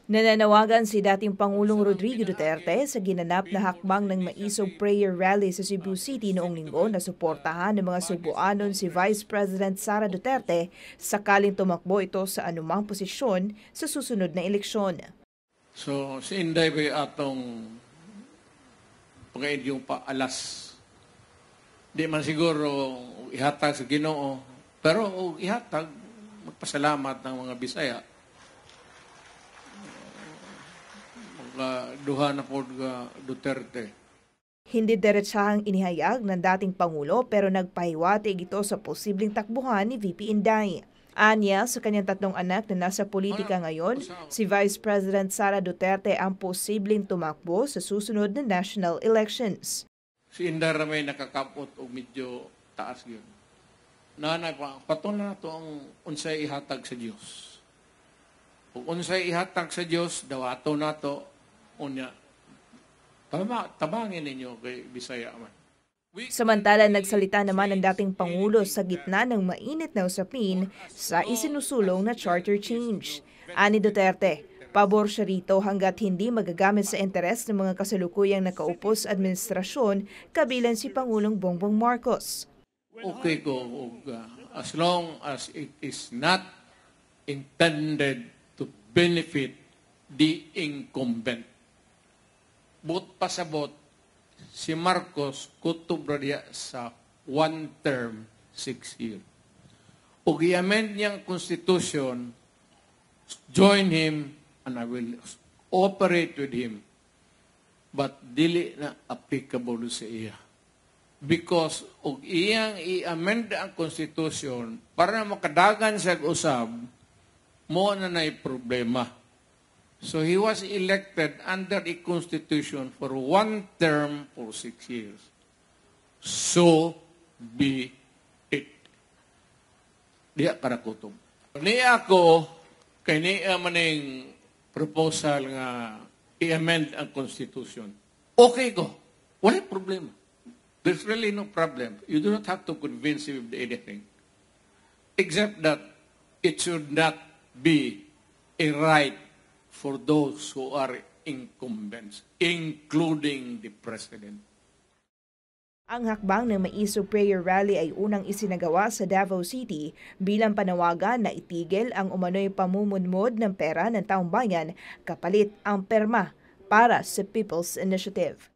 Nananawagan si dating Pangulong Rodrigo Duterte sa ginanap na hakbang ng Maisog Prayer Rally sa Cebu City noong linggo na suportahan ng mga Cebuanon si Vice President Sara Duterte sakaling tumakbo ito sa anumang posisyon sa susunod na eleksyon. So, si Inday ba atong pag-idyong paalas? Di man siguro ihatag sa Ginoo, pero ihatag, magpasalamat ng mga Bisaya. Duha na po Duterte. Hindi diretsahang inihayag ng dating Pangulo pero nagpahiwatig ito sa posibleng takbuhan ni VP Inday. Anya, sa kanyang tatlong anak na nasa politika ngayon, si Vice President Sara Duterte ang posibleng tumakbo sa susunod na national elections. Si Inday Ramay nakakapot o medyo taas yun. Nanay pa, patunan na ito ang unsay ihatag sa Diyos. Kung unsay ihatag sa Diyos, dawato na ito, unya, tabangin ninyo kay Bisaya man. Samantala, nagsalita naman ang dating Pangulo sa gitna ng mainit na usapin sa isinusulong na charter change. Ani Duterte, pabor siya rito hanggat hindi magagamit sa interes ng mga kasalukuyang nakaupo sa administrasyon kabilang si Pangulong Bongbong Marcos. Okay ko, as long as it is not intended to benefit the incumbent. But pasabot, si Marcos kutubra diya sa one term, 6 years. Ug i-amend niyang constitution, join him, and I will operate with him. But dili na applicable sa iya. Because ug iyang i-amend ang constitution para na makadagan sa usab, mo na nay problema. So he was elected under a constitution for one term for 6 years. So be it. Diya para kutob. Niya ako, kay niya maning proposal nga i-amend ang constitution. Okay ko. Wala problema. There's really no problem. You do not have to convince him of anything. Except that it should not be a right for those who are incumbents, including the President. Ang hakbang ng Maisog Prayer Rally ay unang isinagawa sa Davao City bilang panawagan na itigil ang umano'y pamumunmod ng pera ng taong bayan kapalit ang perma para sa People's Initiative.